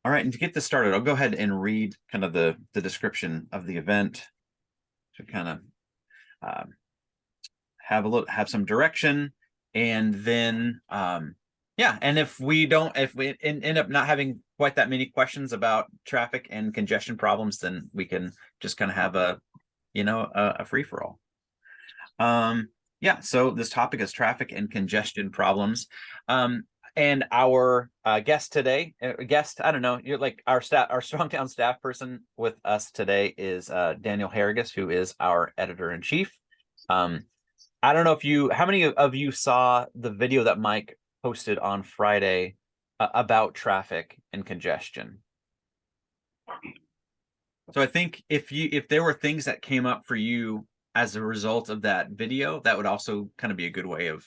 All right, and to get this started, I'll go ahead and read kind of the description of the event to kind of have some direction, and then yeah, and if we end up not having quite that many questions about traffic and congestion problems, then we can just kind of have a free-for-all. Yeah, so this topic is traffic and congestion problems. And our guest today, I don't know, you're like our Strongtown staff person with us today is Daniel Herriges, who is our editor-in-chief. I don't know how many of you saw the video that Mike posted on Friday about traffic and congestion? So I think if there were things that came up for you as a result of that video, that would also kind of be a good way of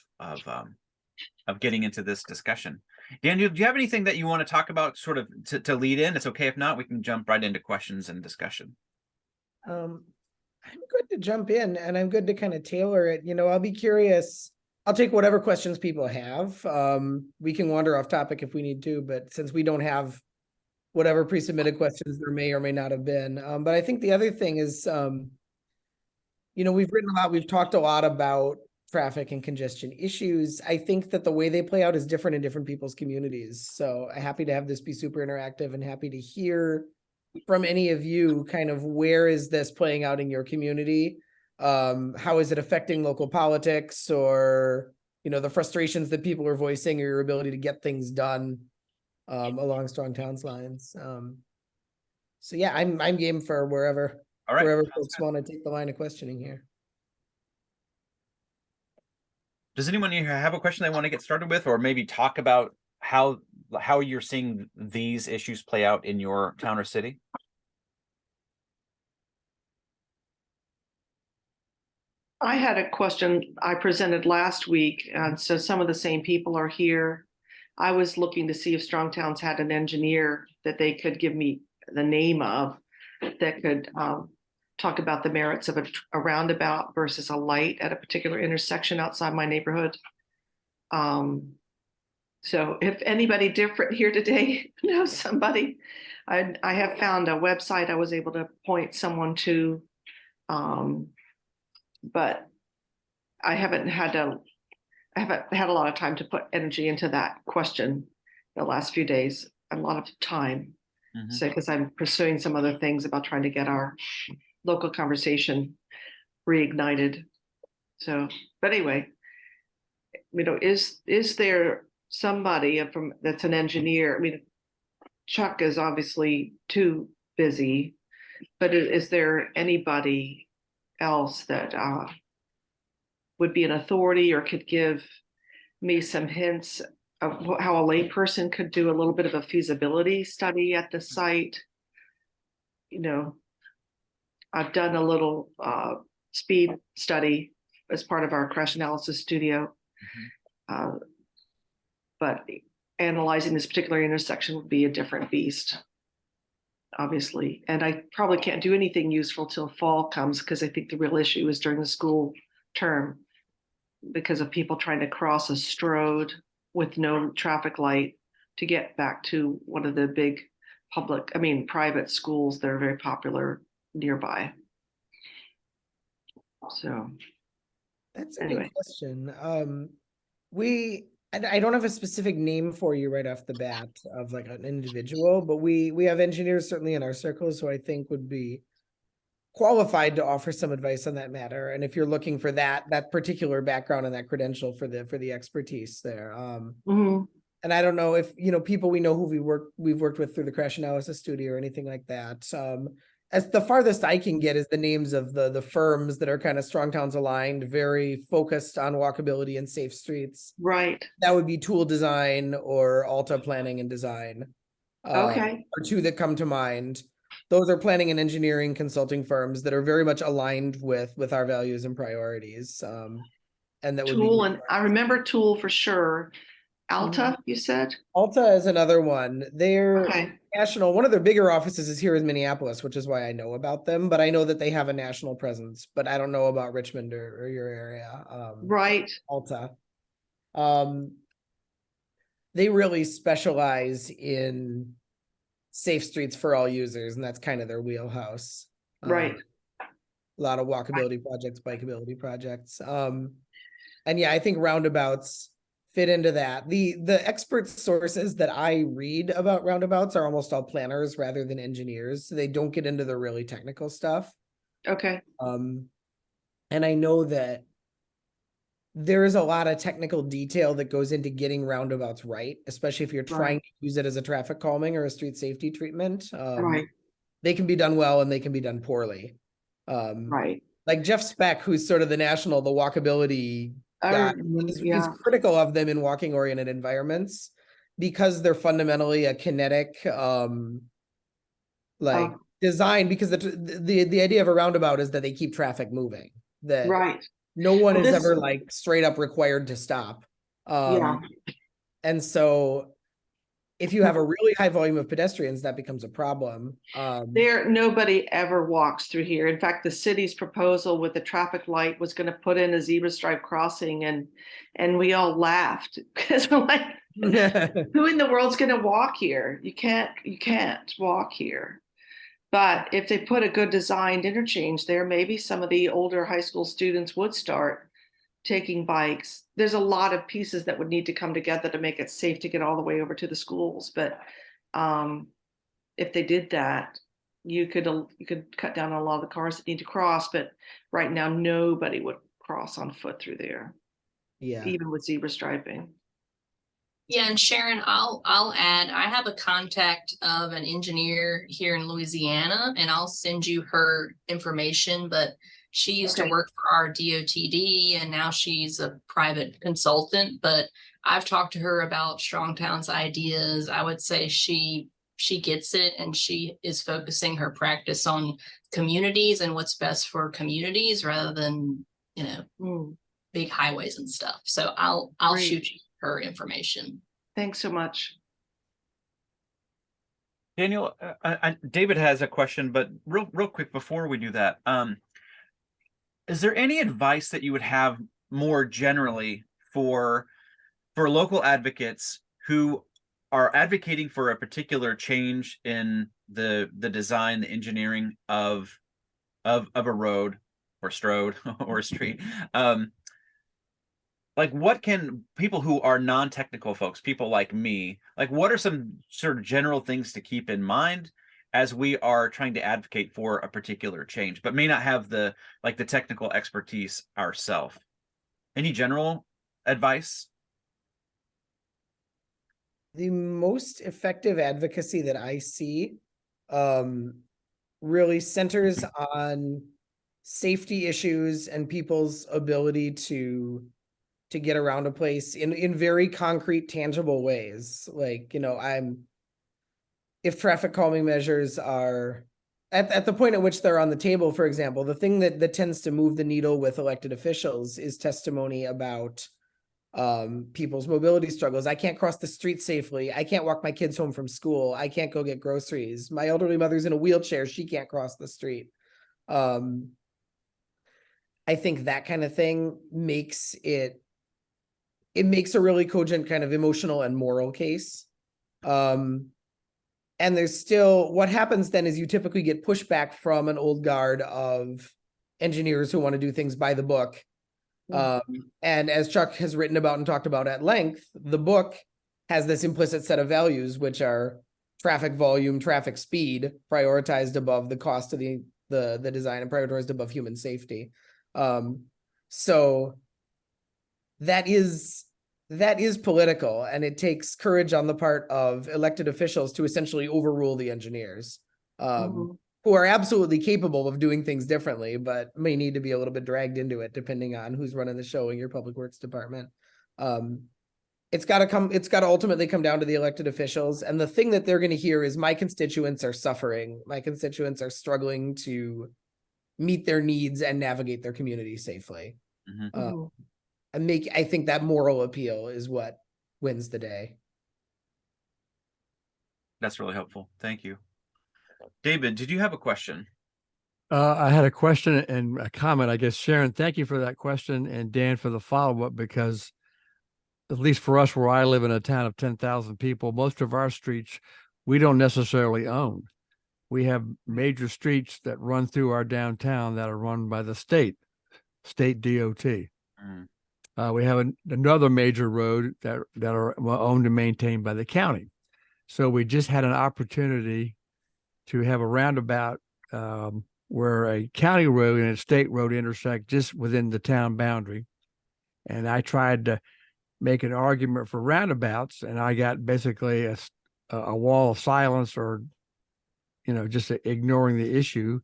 getting into this discussion. Daniel, do you have anything that you want to talk about sort of to lead in? It's okay if not, we can jump right into questions and discussion. I'm good to jump in, and I'm good to kind of tailor it. I'll be curious. I'll take whatever questions people have. We can wander off topic if we need to, but since we don't have whatever pre-submitted questions there may or may not have been. But I think the other thing is, we've written a lot, we've talked a lot about traffic and congestion issues. I think that the way they play out is different in different people's communities. So I'm happy to have this be super interactive and happy to hear from any of you kind of where is this playing out in your community? How is it affecting local politics, or, the frustrations that people are voicing, or your ability to get things done along Strong Towns lines. So yeah, I'm game for wherever folks want to take the line of questioning here. Does anyone here have a question they want to get started with, or maybe talk about how you're seeing these issues play out in your town or city? I had a question I presented last week, and so some of the same people are here. I was looking to see if Strong Towns had an engineer that they could give me the name of that could talk about the merits of a roundabout versus a light at a particular intersection outside my neighborhood. So if anybody different here today knows somebody, I have found a website I was able to point someone to, but I haven't had a lot of time to put energy into that question the last few days, a lot of time. Mm-hmm. So because I'm pursuing some other things about trying to get our local conversation reignited. So, but anyway, is there somebody that's an engineer? I mean, Chuck is obviously too busy, but is there anybody else that would be an authority or could give me some hints of how a layperson could do a little bit of a feasibility study at the site? I've done a little speed study as part of our crash analysis studio, but analyzing this particular intersection would be a different beast, obviously. And I probably can't do anything useful till fall comes, because I think the real issue is during the school term, because of people trying to cross a strode with no traffic light to get back to one of the big private schools that are very popular nearby. So that's a good question. I don't have a specific name for you right off the bat of like an individual, but we have engineers certainly in our circles who I think would be qualified to offer some advice on that matter. And if you're looking for that particular background and that credential for the expertise there. And I don't know if, people we know who we've worked with through the crash analysis studio or anything like that. As the farthest I can get is the names of the firms that are kind of Strong Towns aligned, very focused on walkability and safe streets. Right. That would be Tool Design or Alta Planning and Design. Okay. Or two that come to mind. Those are planning and engineering consulting firms that are very much aligned with our values and priorities. And that would Tool, and I remember Tool for sure. Alta, you said? Alta is another one. They're national. One of their bigger offices is here in Minneapolis, which is why I know about them. But I know that they have a national presence. But I don't know about Richmond or your area. Right. Alta. They really specialize in safe streets for all users, and that's kind of their wheelhouse. Right. A lot of walkability projects, bikeability projects. And yeah, I think roundabouts fit into that. The expert sources that I read about roundabouts are almost all planners rather than engineers. So they don't get into the really technical stuff. Okay. And I know that there is a lot of technical detail that goes into getting roundabouts right, especially if you're trying to use it as a traffic calming or a street safety treatment. Right. They can be done well and they can be done poorly. Right. Like Jeff Speck, who's sort of the walkability guy, is critical of them in walking oriented environments because they're fundamentally a kinetic design, because the idea of a roundabout is that they keep traffic moving, that no one is ever like straight up required to stop. And so if you have a really high volume of pedestrians, that becomes a problem. Nobody ever walks through here. In fact, the city's proposal with the traffic light was going to put in a zebra stripe crossing, and we all laughed because we're like, who in the world's going to walk here? You can't walk here. But if they put a good designed interchange there, maybe some of the older high school students would start taking bikes. There's a lot of pieces that would need to come together to make it safe to get all the way over to the schools. But if they did that, you could cut down on a lot of the cars that need to cross. But right now, nobody would cross on foot through there. Yeah, even with zebra striping. Yeah, and Sharon, I'll add, I have a contact of an engineer here in Louisiana, and I'll send you her information, but she used to work for our DOTD, and now she's a private consultant. But I've talked to her about Strongtown's ideas. I would say she gets it, and she is focusing her practice on communities and what's best for communities rather than, big highways and stuff. So I'll shoot you her information. Thanks so much. Daniel, David has a question, but real quick before we do that, is there any advice that you would have more generally for local advocates who are advocating for a particular change in the design, the engineering of a road or strode or a street? Like, what can people who are non-technical folks, people like me, like, what are some sort of general things to keep in mind as we are trying to advocate for a particular change, but may not have the technical expertise ourselves? Any general advice? The most effective advocacy that I see really centers on safety issues and people's ability to get around a place in very concrete, tangible ways. Like, if traffic calming measures are at the point at which they're on the table, for example, the thing that tends to move the needle with elected officials is testimony about people's mobility struggles. I can't cross the street safely. I can't walk my kids home from school. I can't go get groceries. My elderly mother's in a wheelchair. She can't cross the street. I think that kind of thing makes it makes a really cogent kind of emotional and moral case. And there's still, what happens then is you typically get pushback from an old guard of engineers who want to do things by the book. And as Chuck has written about and talked about at length, the book has this implicit set of values, which are traffic volume, traffic speed, prioritized above the cost of the design and prioritized above human safety. So that is political, and it takes courage on the part of elected officials to essentially overrule the engineers, who are absolutely capable of doing things differently, but may need to be a little bit dragged into it depending on who's running the show in your public works department. It's got to ultimately come down to the elected officials. And the thing that they're going to hear is, my constituents are suffering. My constituents are struggling to meet their needs and navigate their community safely. I think that moral appeal is what wins the day. That's really helpful. Thank you. David, did you have a question? I had a question and a comment, I guess. Sharon, thank you for that question, and Dan for the follow-up, because at least for us, where I live in a town of 10,000 people, most of our streets we don't necessarily own. We have major streets that run through our downtown that are run by the state DOT. We have another major road that are owned and maintained by the county. So we just had an opportunity to have a roundabout where a county road and a state road intersect just within the town boundary. And I tried to make an argument for roundabouts, and I got basically a wall of silence, or just ignoring the issue.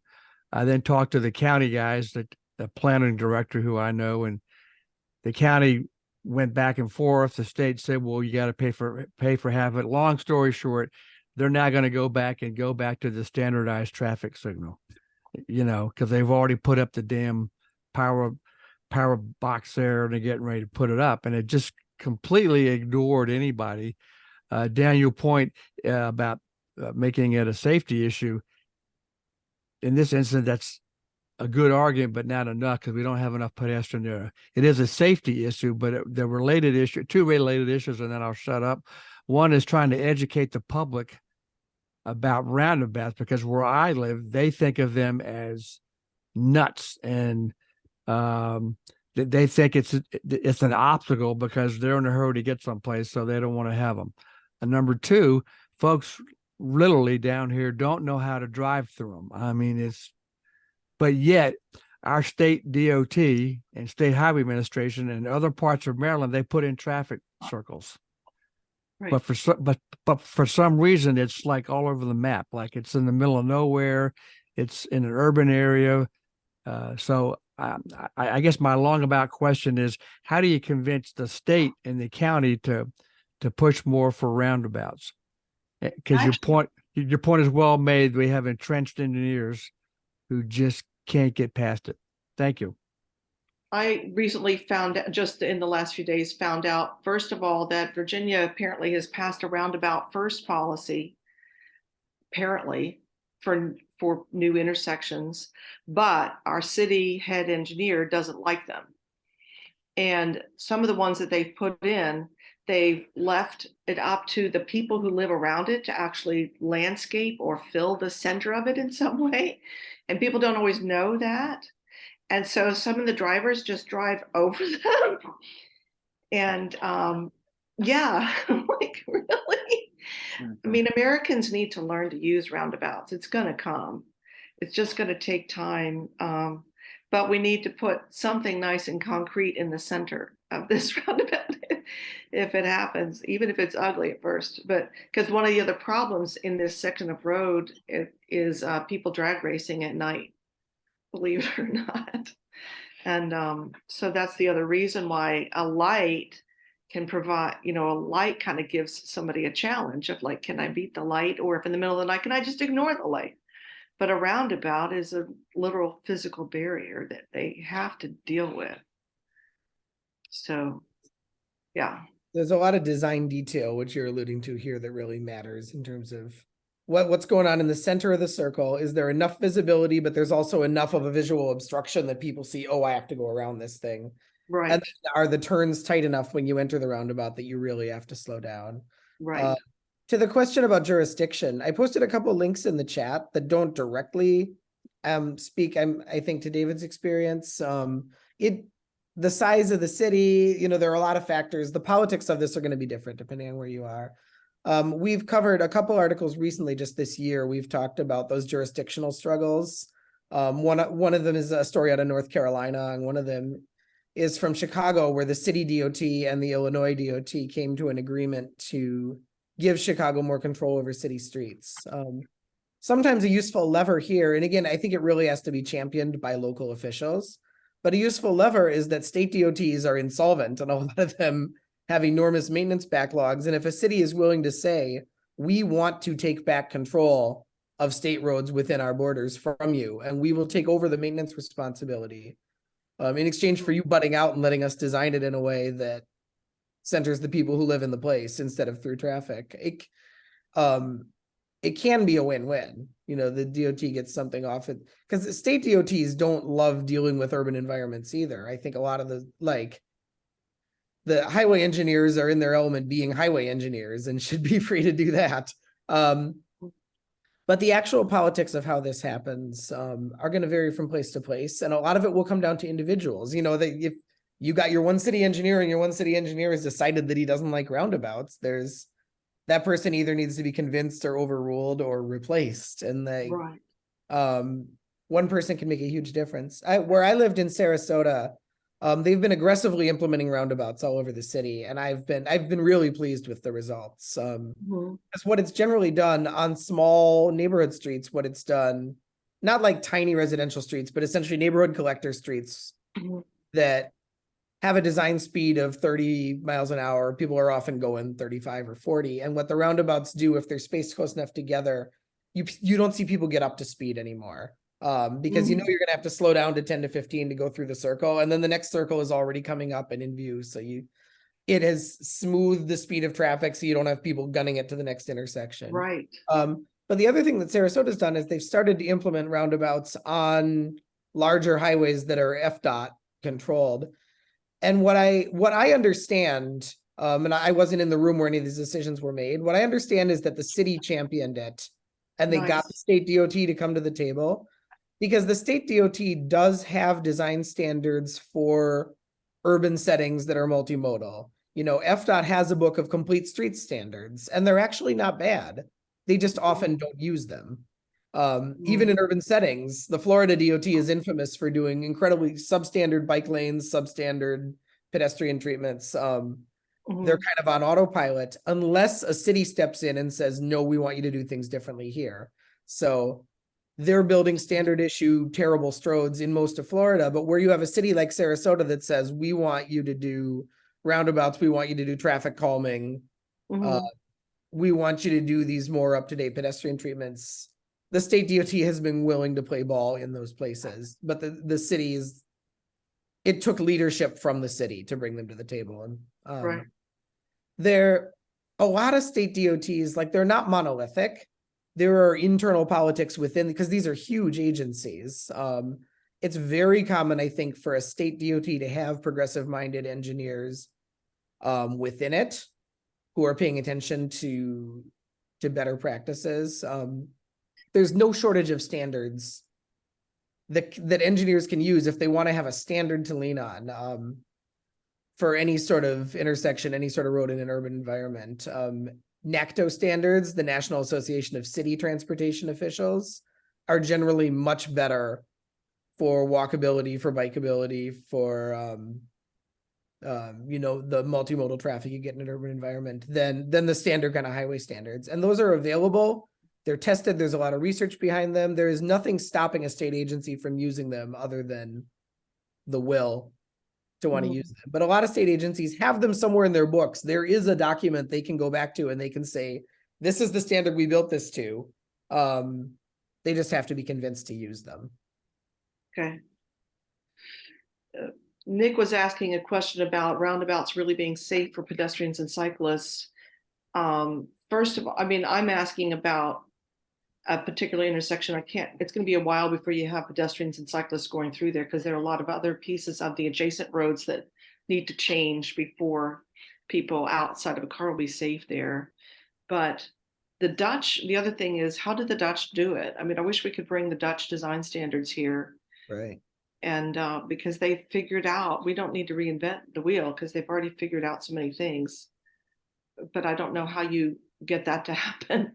I then talked to the county guys, the planning director who I know, and the county went back and forth. The state said, well, you got to pay for half of it. Long story short, they're now going to go back to the standardized traffic signal, because they've already put up the damn power box there, and they're getting ready to put it up. And it just completely ignored anybody. Daniel point about making it a safety issue. In this instance, that's a good argument, but not enough, because we don't have enough pedestrian there. It is a safety issue, but two related issues, and then I'll shut up. One is trying to educate the public about roundabouts, because where I live, they think of them as nuts, and they think it's an obstacle because they're in a hurry to get someplace, so they don't want to have them. And number two, folks literally down here don't know how to drive through them. I mean, but yet our state DOT and state highway administration and other parts of Maryland, they put in traffic circles. Right. But for some reason, it's like all over the map, like it's in the middle of nowhere. It's in an urban area. So I guess my longabout question is, how do you convince the state and the county to push more for roundabouts? Because your point is well made. We have entrenched engineers who just can't get past it. Thank you. I recently found out, just in the last few days, first of all, that Virginia apparently has passed a roundabout first policy, apparently, for new intersections, but our city head engineer doesn't like them. And some of the ones that they've put in, they've left it up to the people who live around it to actually landscape or fill the center of it in some way. And people don't always know that. And so some of the drivers just drive over them. And yeah, like, really? I mean, Americans need to learn to use roundabouts. It's going to come. It's just going to take time. But we need to put something nice and concrete in the center of this roundabout if it happens, even if it's ugly at first. But because one of the other problems in this section of road is people drag racing at night, believe it or not. And so that's the other reason why a light can provide, a light kind of gives somebody a challenge of like, can I beat the light? Or if in the middle of the night, can I just ignore the light? But a roundabout is a literal physical barrier that they have to deal with. So, yeah. There's a lot of design detail, which you're alluding to here, that really matters in terms of what's going on in the center of the circle. Is there enough visibility, but there's also enough of a visual obstruction that people see, oh, I have to go around this thing. Right. And are the turns tight enough when you enter the roundabout that you really have to slow down? Right. To the question about jurisdiction, I posted a couple of links in the chat that don't directly speak, I think, to David's experience. The size of the city, there are a lot of factors. The politics of this are going to be different depending on where you are. We've covered a couple articles recently, just this year. We've talked about those jurisdictional struggles. One of them is a story out of North Carolina, and one of them is from Chicago, where the city DOT and the Illinois DOT came to an agreement to give Chicago more control over city streets. Sometimes a useful lever here, and again, I think it really has to be championed by local officials, but a useful lever is that state DOTs are insolvent, and a lot of them have enormous maintenance backlogs. And if a city is willing to say, we want to take back control of state roads within our borders from you, and we will take over the maintenance responsibility in exchange for you butting out and letting us design it in a way that centers the people who live in the place instead of through traffic. It can be a win-win. The DOT gets something off it, because the state DOTs don't love dealing with urban environments either. I think a lot of the highway engineers are in their element being highway engineers and should be free to do that. But the actual politics of how this happens are going to vary from place to place. And a lot of it will come down to individuals. You know, that if you got your one city engineer and your one city engineer has decided that he doesn't like roundabouts, there's that person either needs to be convinced or overruled or replaced. And they, Right. one person can make a huge difference. Where I lived in Sarasota, they've been aggressively implementing roundabouts all over the city, and I've been really pleased with the results. Mhm. Because what it's generally done on small neighborhood streets, what it's done, not like tiny residential streets, but essentially neighborhood collector streets Mhm. that have a design speed of 30 miles an hour. People are often going 35 or 40. And what the roundabouts do, if they're spaced close enough together, you don't see people get up to speed anymore. Because you know you're gonna have to slow down to 10 to 15 to go through the circle, and then the next circle is already coming up and in view. So it has smoothed the speed of traffic, so you don't have people gunning it to the next intersection. Right. But the other thing that Sarasota's done is they've started to implement roundabouts on larger highways that are FDOT controlled. And what I understand, and I wasn't in the room where any of these decisions were made, what I understand is that the city championed it, and they got the Nice. state DOT to come to the table, because the state DOT does have design standards for urban settings that are multimodal. You know, FDOT has a book of complete street standards, and they're actually not bad. They just often don't use them. Even in urban settings, the Florida DOT is infamous for doing incredibly substandard bike lanes, substandard pedestrian treatments. They're kind of on autopilot unless a city steps in and says, no, we want you to do things differently here. So they're building standard issue terrible stroads in most of Florida, but where you have a city like Sarasota that says, we want you to do roundabouts, we want you to do traffic calming, we want you to do these more up-to-date pedestrian treatments. The state DOT has been willing to play ball in those places, but the cities, it took leadership from the city to bring them to the table. And Right. there, a lot of state DOTs, like, they're not monolithic. There are internal politics within, because these are huge agencies. It's very common, I think, for a state DOT to have progressive-minded engineers within it who are paying attention to better practices. There's no shortage of standards that engineers can use if they want to have a standard to lean on for any sort of intersection, any sort of road in an urban environment. NACTO standards, the National Association of City Transportation Officials, are generally much better for walkability, for bikeability, for you know, the multimodal traffic you get in an urban environment than the standard kind of highway standards. And those are available. They're tested. There's a lot of research behind them. There is nothing stopping a state agency from using them other than the will to want to use them. But a lot of state agencies have them somewhere in their books. There is a document they can go back to and they can say, this is the standard we built this to. They just have to be convinced to use them. Okay. Nick was asking a question about roundabouts really being safe for pedestrians and cyclists. First of all, I mean, I'm asking about a particular intersection. It's going to be a while before you have pedestrians and cyclists going through there, because there are a lot of other pieces of the adjacent roads that need to change before people outside of a car will be safe there. But the other thing is, how did the Dutch do it? I mean, I wish we could bring the Dutch design standards here. Right. And because they figured out, we don't need to reinvent the wheel because they've already figured out so many things. But I don't know how you get that to happen.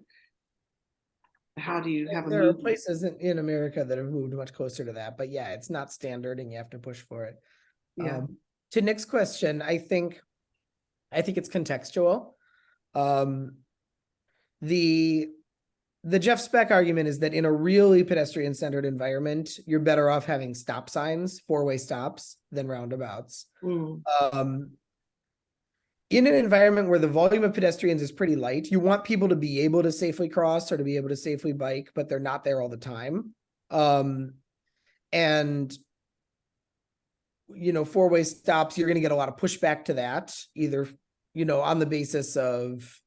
How do you have a There are movement? places in America that have moved much closer to that, but yeah, it's not standard and you have to push for it. Yeah. To Nick's question, I think it's contextual. The Jeff Speck argument is that in a really pedestrian centered environment, you're better off having stop signs, four-way stops, than roundabouts. In an environment where the volume of pedestrians is pretty light, you want people to be able to safely cross or to be able to safely bike, but they're not there all the time. And, you know, four-way stops, you're going to get a lot of pushback to that, either, you know, on the basis of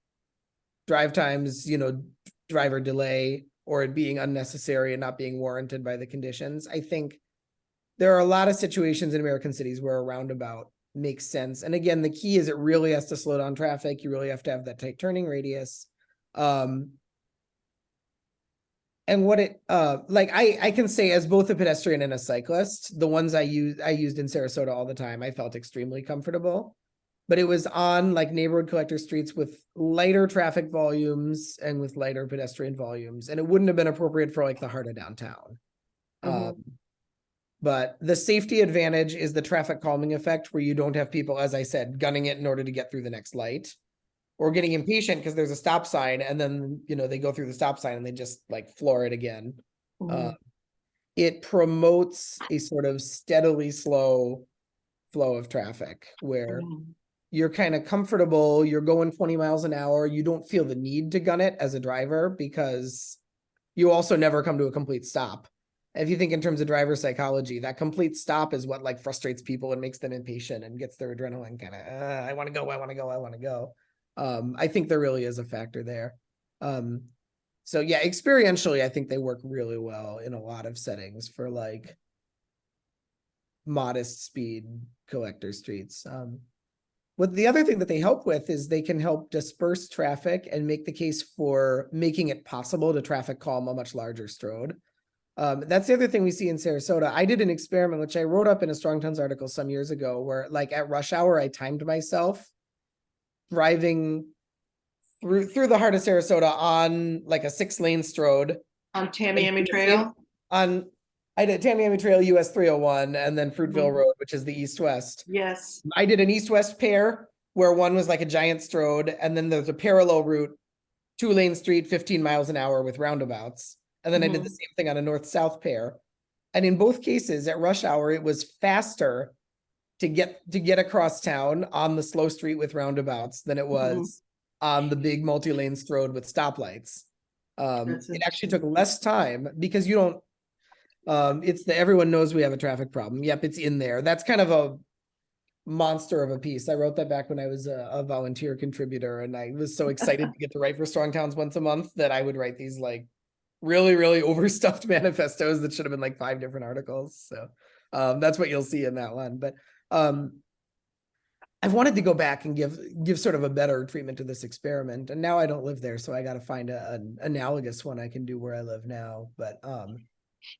drive times, you know, driver delay, or it being unnecessary and not being warranted by the conditions. I think there are a lot of situations in American cities where a roundabout makes sense. And again, the key is it really has to slow down traffic. You really have to have that tight turning radius. And what it like I can say as both a pedestrian and a cyclist, the ones I used in Sarasota all the time, I felt extremely comfortable. But it was on like neighborhood collector streets with lighter traffic volumes and with lighter pedestrian volumes, and it wouldn't have been appropriate for like the heart of downtown. But the safety advantage is the traffic calming effect, where you don't have people, as I said, gunning it in order to get through the next light, or getting impatient because there's a stop sign, and then they go through the stop sign and they just like floor it again. It promotes a sort of steadily slow flow of traffic where you're kind of comfortable, you're going 20 miles an hour, you don't feel the need to gun it as a driver because you also never come to a complete stop. If you think in terms of driver psychology, that complete stop is what like frustrates people and makes them impatient and gets their adrenaline kind of, I want to go, I want to go, I want to go. I think there really is a factor there. So yeah, experientially, I think they work really well in a lot of settings for like modest speed collector streets. What the other thing that they help with is they can help disperse traffic and make the case for making it possible to traffic calm a much larger strode. That's the other thing we see in Sarasota. I did an experiment, which I wrote up in a Strong Towns article some years ago, where like at rush hour, I timed myself driving through the heart of Sarasota on like a 6-lane strode. On Tamiami Trail? I did Tamiami Trail, US 301, and then Fruitville Road, which is the east-west. Yes. I did an east-west pair where one was like a giant strode, and then there's a parallel route, 2-lane street, 15 miles an hour with roundabouts. And then I did the same thing on a north-south pair. And in both cases at rush hour, it was faster to get across town on the slow street with roundabouts than it was on the big multi-lane strode with stoplights. It actually took less time because you don't, it's everyone knows we have a traffic problem. Yep, it's in there. That's kind of a monster of a piece. I wrote that back when I was a volunteer contributor, and I was so excited to get to write for Strong Towns once a month that I would write these like really, really overstuffed manifestos that should have been like 5 different articles. So that's what you'll see in that one. But I've wanted to go back and give sort of a better treatment to this experiment. And now I don't live there, so I got to find an analogous one I can do where I live now. But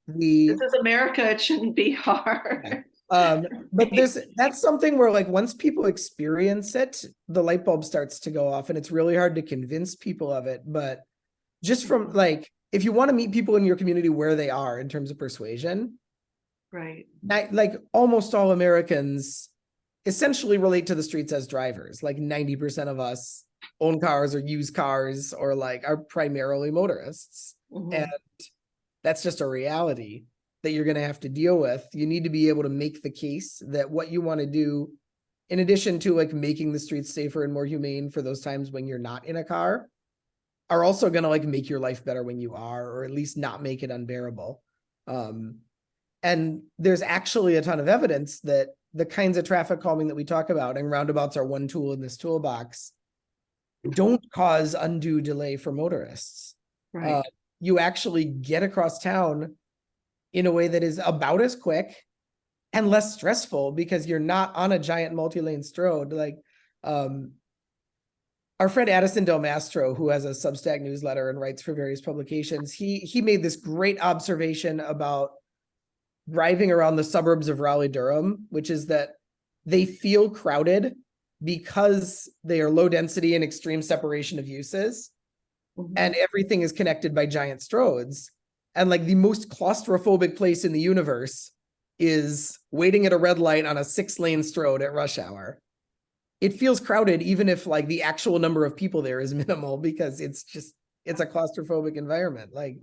this is America. It shouldn't be hard. But that's something where like once people experience it, the light bulb starts to go off, and it's really hard to convince people of it. But just from like, if you want to meet people in your community where they are in terms of persuasion, right? Like almost all Americans essentially relate to the streets as drivers. Like 90% of us own cars or use cars or like are primarily motorists. And that's just a reality that you're going to have to deal with. You need to be able to make the case that what you want to do, in addition to like making the streets safer and more humane for those times when you're not in a car, are also going to like make your life better when you are, or at least not make it unbearable. And there's actually a ton of evidence that the kinds of traffic calming that we talk about, and roundabouts are one tool in this toolbox, don't cause undue delay for motorists. Right. You actually get across town in a way that is about as quick and less stressful because you're not on a giant multi-lane strode. Like our friend Addison Del Mastro, who has a Substack newsletter and writes for various publications, he made this great observation about driving around the suburbs of Raleigh-Durham, which is that they feel crowded because they are low density and extreme separation of uses, and everything is connected by giant stroads. And like the most claustrophobic place in the universe is waiting at a red light on a 6-lane strode at rush hour. It feels crowded even if like the actual number of people there is minimal, because it's a claustrophobic environment. Like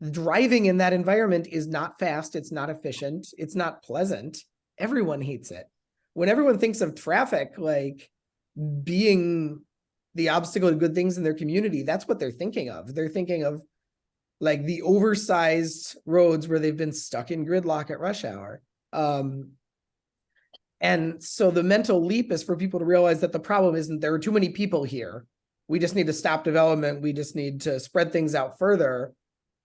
driving in that environment is not fast, it's not efficient, it's not pleasant. Everyone hates it. When everyone thinks of traffic like being the obstacle to good things in their community, that's what they're thinking of. They're thinking of like the oversized roads where they've been stuck in gridlock at rush hour. And so the mental leap is for people to realize that the problem isn't there are too many people here. We just need to stop development. We just need to spread things out further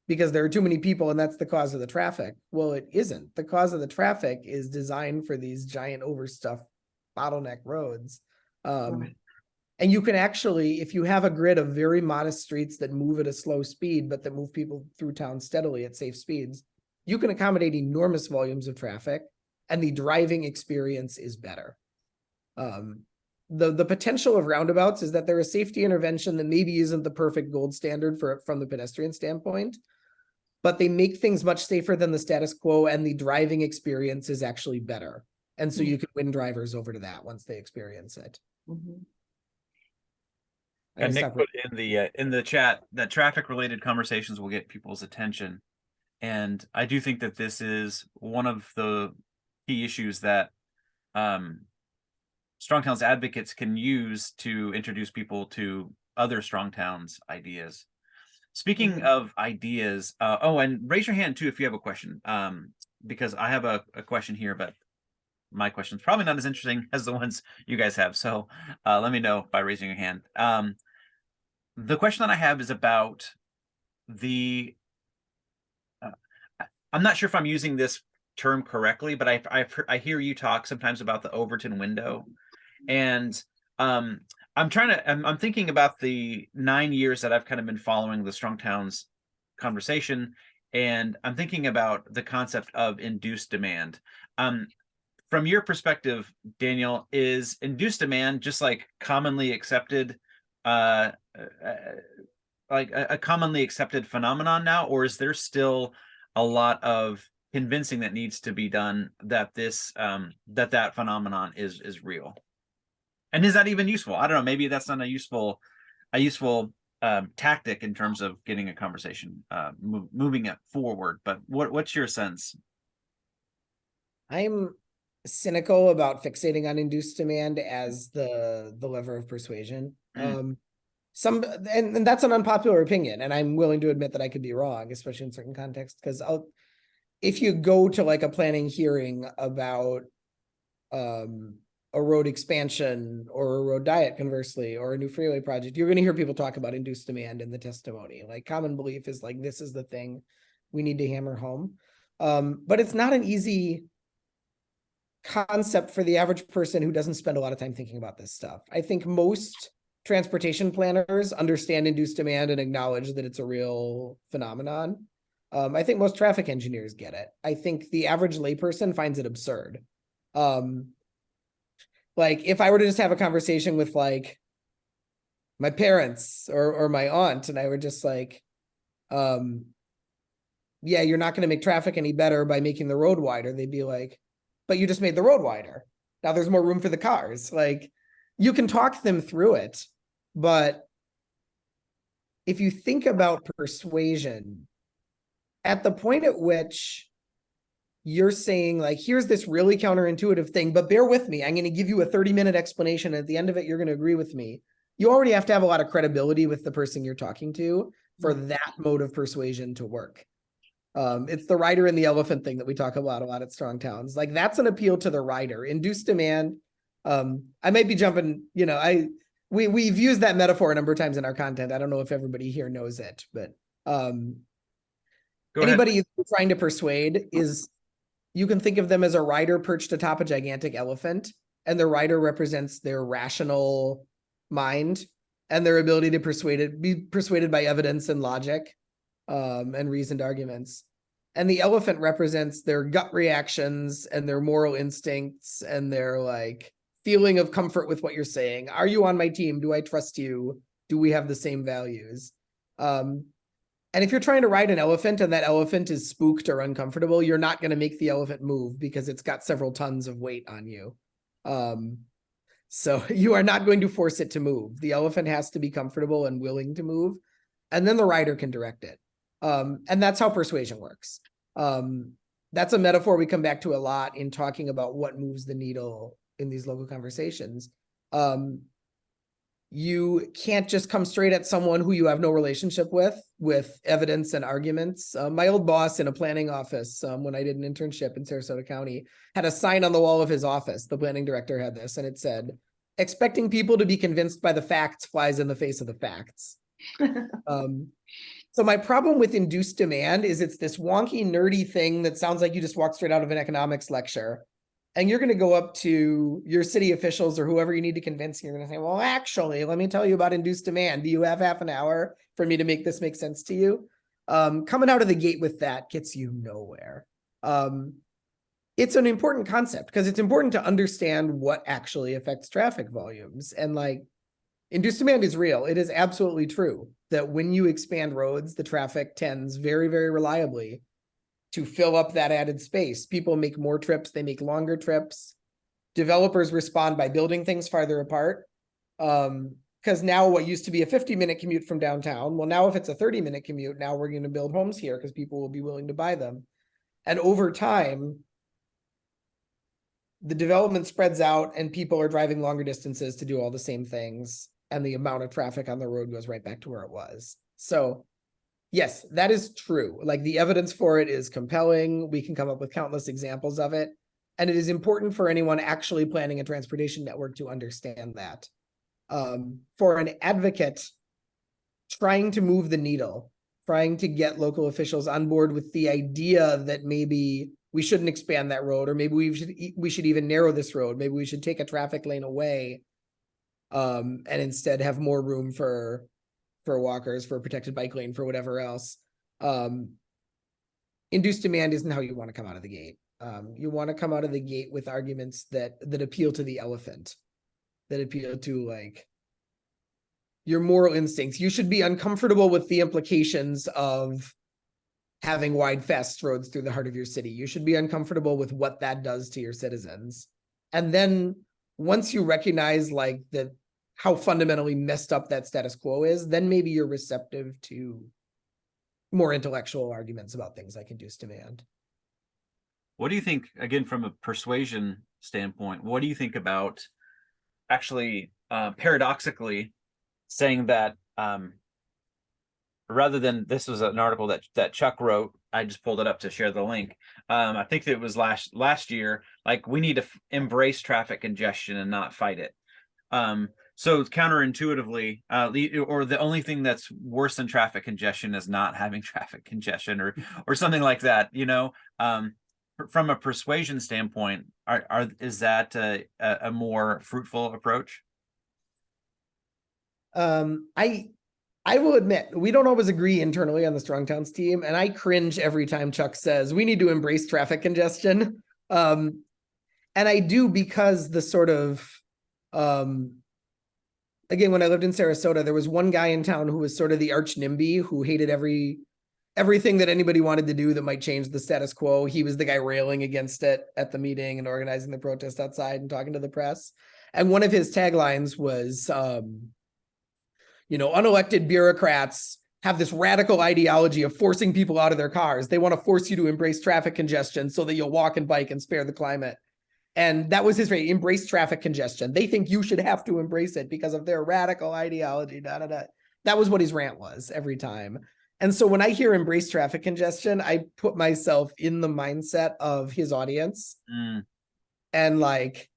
because there are too many people, and that's the cause of the traffic. Well, it isn't. The cause of the traffic is designed for these giant overstuffed bottleneck roads. And you can actually, if you have a grid of very modest streets that move at a slow speed, but that move people through town steadily at safe speeds, you can accommodate enormous volumes of traffic, and the driving experience is better. The potential of roundabouts is that they're a safety intervention that maybe isn't the perfect gold standard from the pedestrian standpoint, but they make things much safer than the status quo, and the driving experience is actually better. And so you can win drivers over to that once they experience it. Mhm. And Nick put in the chat that traffic related conversations will get people's attention. And I do think that this is one of the key issues that Strong Towns advocates can use to introduce people to other Strong Towns ideas. Speaking of ideas, oh, and raise your hand too if you have a question, because I have a question here, but my question's probably not as interesting as the ones you guys have. So let me know by raising your hand. The question that I have is about the, I'm not sure if I'm using this term correctly, but I hear you talk sometimes about the Overton window. And I'm thinking about the 9 years that I've kind of been following the Strong Towns conversation, and I'm thinking about the concept of induced demand. From your perspective, Daniel, is induced demand just like commonly accepted, like a commonly accepted phenomenon now, or is there still a lot of convincing that needs to be done that this that phenomenon is real? And is that even useful? I don't know. Maybe that's not a useful tactic in terms of getting a conversation moving it forward. But what's your sense? I'm cynical about fixating on induced demand as the lever of persuasion. And that's an unpopular opinion, and I'm willing to admit that I could be wrong, especially in certain contexts. Because if you go to like a planning hearing about a road expansion or a road diet, conversely, or a new freeway project, you're going to hear people talk about induced demand in the testimony. Like, common belief is like, this is the thing we need to hammer home. But it's not an easy concept for the average person who doesn't spend a lot of time thinking about this stuff. I think most transportation planners understand induced demand and acknowledge that it's a real phenomenon. I think most traffic engineers get it. I think the average layperson finds it absurd. Like, if I were to just have a conversation with like my parents or my aunt, and I were just like, yeah, you're not going to make traffic any better by making the road wider, they'd be like, but you just made the road wider. Now there's more room for the cars. Like, you can talk them through it, but if you think about persuasion, at the point at which you're saying like, here's this really counterintuitive thing, but bear with me, I'm going to give you a 30-minute explanation. At the end of it, you're going to agree with me. You already have to have a lot of credibility with the person you're talking to for that mode of persuasion to work. It's the rider and the elephant thing that we talk about a lot at Strong Towns. Like, that's an appeal to the rider. Induced demand. I might be jumping, we've used that metaphor a number of times in our content. I don't know if everybody here knows it, but anybody trying to persuade is, you can think of them as a rider perched atop a gigantic elephant, and the rider represents their rational mind and their ability to be persuaded by evidence and logic, and reasoned arguments. And the elephant represents their gut reactions and their moral instincts and their like feeling of comfort with what you're saying. Are you on my team? Do I trust you? Do we have the same values? And if you're trying to ride an elephant and that elephant is spooked or uncomfortable, you're not going to make the elephant move because it's got several tons of weight on you. So you are not going to force it to move. The elephant has to be comfortable and willing to move, and then the rider can direct it. And that's how persuasion works. That's a metaphor we come back to a lot in talking about what moves the needle in these local conversations. You can't just come straight at someone who you have no relationship with evidence and arguments. My old boss in a planning office, when I did an internship in Sarasota County, had a sign on the wall of his office. The planning director had this, and it said, "Expecting people to be convinced by the facts flies in the face of the facts." So my problem with induced demand is it's this wonky, nerdy thing that sounds like you just walked straight out of an economics lecture. And you're going to go up to your city officials or whoever you need to convince. And you're going to say, well, actually, let me tell you about induced demand. Do you have half an hour for me to make this make sense to you? Coming out of the gate with that gets you nowhere. It's an important concept because it's important to understand what actually affects traffic volumes. And like, induced demand is real. It is absolutely true that when you expand roads, the traffic tends very, very reliably to fill up that added space. People make more trips, they make longer trips. Developers respond by building things farther apart. Because now what used to be a 50-minute commute from downtown, well, now if it's a 30-minute commute, now we're going to build homes here because people will be willing to buy them. And over time, the development spreads out and people are driving longer distances to do all the same things. And the amount of traffic on the road goes right back to where it was. So yes, that is true. Like the evidence for it is compelling. We can come up with countless examples of it. And it is important for anyone actually planning a transportation network to understand that. For an advocate trying to move the needle, trying to get local officials on board with the idea that maybe we shouldn't expand that road, or maybe we should even narrow this road. Maybe we should take a traffic lane away, and instead have more room for walkers, for a protected bike lane, for whatever else. Induced demand isn't how you want to come out of the gate. You want to come out of the gate with arguments that appeal to the elephant, that appeal to like your moral instincts. You should be uncomfortable with the implications of having wide, fast roads through the heart of your city. You should be uncomfortable with what that does to your citizens. And then once you recognize like that, how fundamentally messed up that status quo is, then maybe you're receptive to more intellectual arguments about things like induced demand. What do you think, again, from a persuasion standpoint, what do you think about actually paradoxically saying that rather than, this was an article that Chuck wrote, I just pulled it up to share the link. I think it was last year, like we need to embrace traffic congestion and not fight it. So counterintuitively, or the only thing that's worse than traffic congestion is not having traffic congestion, or something like that. You know, from a persuasion standpoint, is that a more fruitful approach? I will admit, we don't always agree internally on the Strong Towns team, and I cringe every time Chuck says we need to embrace traffic congestion. And I do, because the sort of again, when I lived in Sarasota, there was one guy in town who was sort of the arch NIMBY who hated everything that anybody wanted to do that might change the status quo. He was the guy railing against it at the meeting and organizing the protest outside and talking to the press. And one of his taglines was, unelected bureaucrats have this radical ideology of forcing people out of their cars. They want to force you to embrace traffic congestion so that you'll walk and bike and spare the climate. And that was his phrase, embrace traffic congestion. They think you should have to embrace it because of their radical ideology. That was what his rant was every time. And so when I hear embrace traffic congestion, I put myself in the mindset of his audience. And like,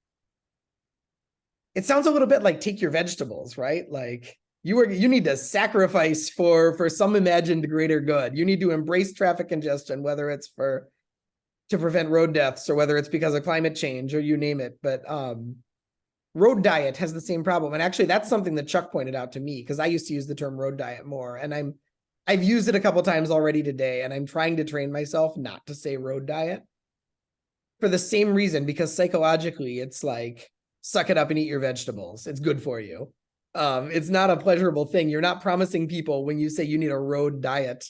it sounds a little bit like take your vegetables, right? Like you need to sacrifice for some imagined greater good. You need to embrace traffic congestion, whether it's to prevent road deaths or whether it's because of climate change or you name it. But road diet has the same problem. And actually that's something that Chuck pointed out to me, because I used to use the term road diet more. And I've used it a couple times already today, and I'm trying to train myself not to say road diet for the same reason, because psychologically it's like, suck it up and eat your vegetables. It's good for you. It's not a pleasurable thing. You're not promising people when you say you need a road diet.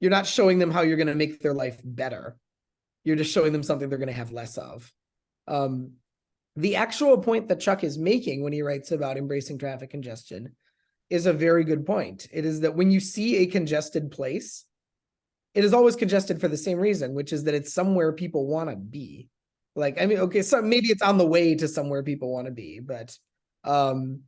You're not showing them how you're going to make their life better. You're just showing them something they're going to have less of. The actual point that Chuck is making when he writes about embracing traffic congestion is a very good point. It is that when you see a congested place, it is always congested for the same reason, which is that it's somewhere people want to be. Like, I mean, okay, so maybe it's on the way to somewhere people want to be, but the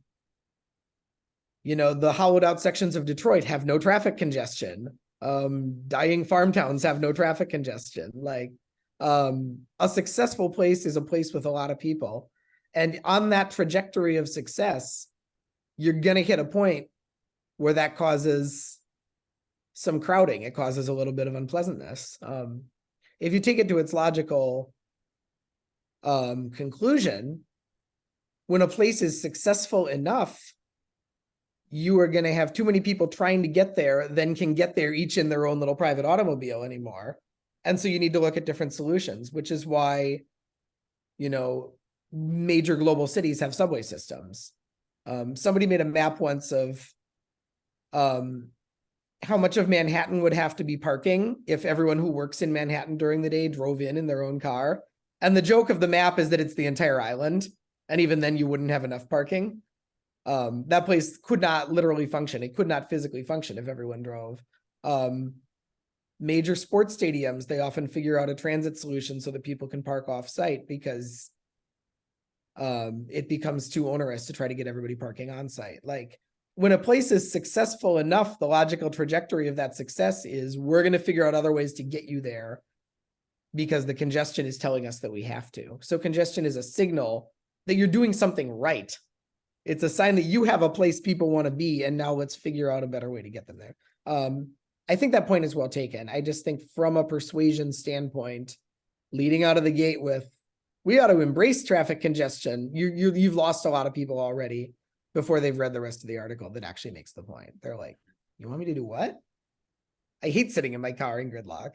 hollowed out sections of Detroit have no traffic congestion. Dying farm towns have no traffic congestion. Like, a successful place is a place with a lot of people. And on that trajectory of success, you're going to hit a point where that causes some crowding. It causes a little bit of unpleasantness. If you take it to its logical conclusion, when a place is successful enough, you are going to have too many people trying to get there than can get there each in their own little private automobile anymore. And so you need to look at different solutions, which is why, you know, major global cities have subway systems. Somebody made a map once of how much of Manhattan would have to be parking if everyone who works in Manhattan during the day drove in their own car. And the joke of the map is that it's the entire island. And even then you wouldn't have enough parking. That place could not literally function. It could not physically function if everyone drove. Major sports stadiums, they often figure out a transit solution so that people can park off site because it becomes too onerous to try to get everybody parking on site. Like, when a place is successful enough, the logical trajectory of that success is we're going to figure out other ways to get you there because the congestion is telling us that we have to. So congestion is a signal that you're doing something right. It's a sign that you have a place people want to be, and now let's figure out a better way to get them there. I think that point is well taken. I just think from a persuasion standpoint, leading out of the gate with, we ought to embrace traffic congestion. You've lost a lot of people already before they've read the rest of the article that actually makes the point. They're like, you want me to do what? I hate sitting in my car in gridlock.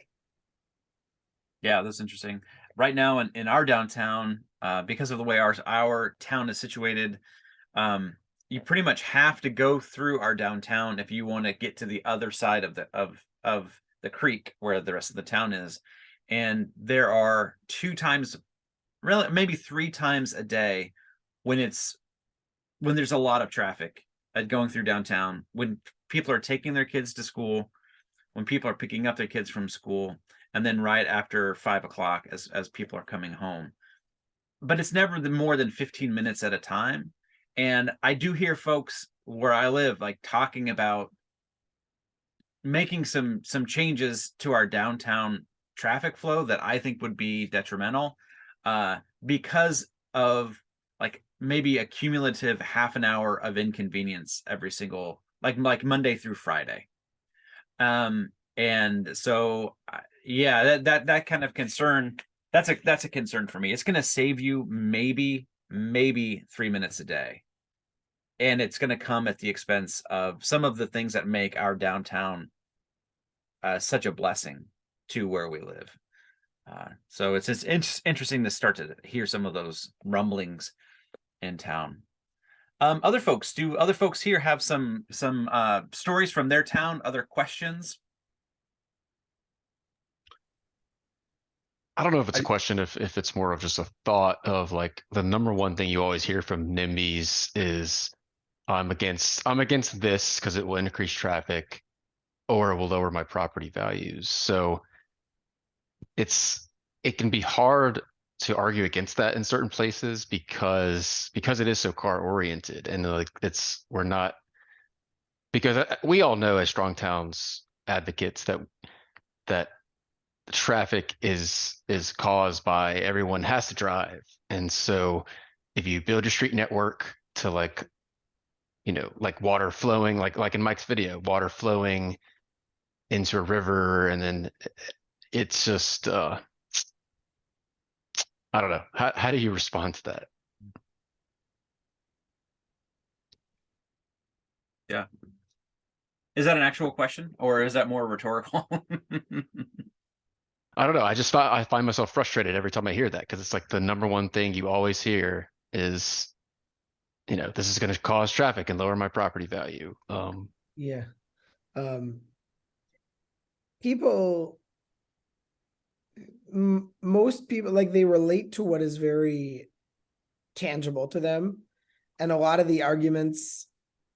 Yeah, that's interesting. Right now in our downtown, because of the way our town is situated, you pretty much have to go through our downtown if you want to get to the other side of the creek where the rest of the town is. And there are 2 times, really maybe 3 times a day when there's a lot of traffic going through downtown, when people are taking their kids to school, when people are picking up their kids from school, and then right after 5 o'clock as people are coming home. But it's never more than 15 minutes at a time. And I do hear folks where I live like talking about making some changes to our downtown traffic flow that I think would be detrimental because of like maybe a cumulative half an hour of inconvenience every single like Monday through Friday. And so yeah, that kind of concern, that's a concern for me. It's going to save you maybe 3 minutes a day. And it's going to come at the expense of some of the things that make our downtown such a blessing to where we live. So it's interesting to start to hear some of those rumblings in town. Do other folks here have some stories from their town? Other questions? I don't know if it's a question, if it's more of just a thought of like the number one thing you always hear from NIMBYs is I'm against this because it will increase traffic or it will lower my property values. So it can be hard to argue against that in certain places because it is so car oriented, and like because we all know as strong towns advocates that traffic is caused by everyone has to drive. And so if you build your street network to like water flowing, like in Mike's video, water flowing into a river, and then it's just I don't know. How do you respond to that? Yeah. Is that an actual question or is that more rhetorical? I don't know. I find myself frustrated every time I hear that because it's like the number one thing you always hear is, this is going to cause traffic and lower my property value. Yeah. People, most people, like, they relate to what is very tangible to them. And a lot of the arguments,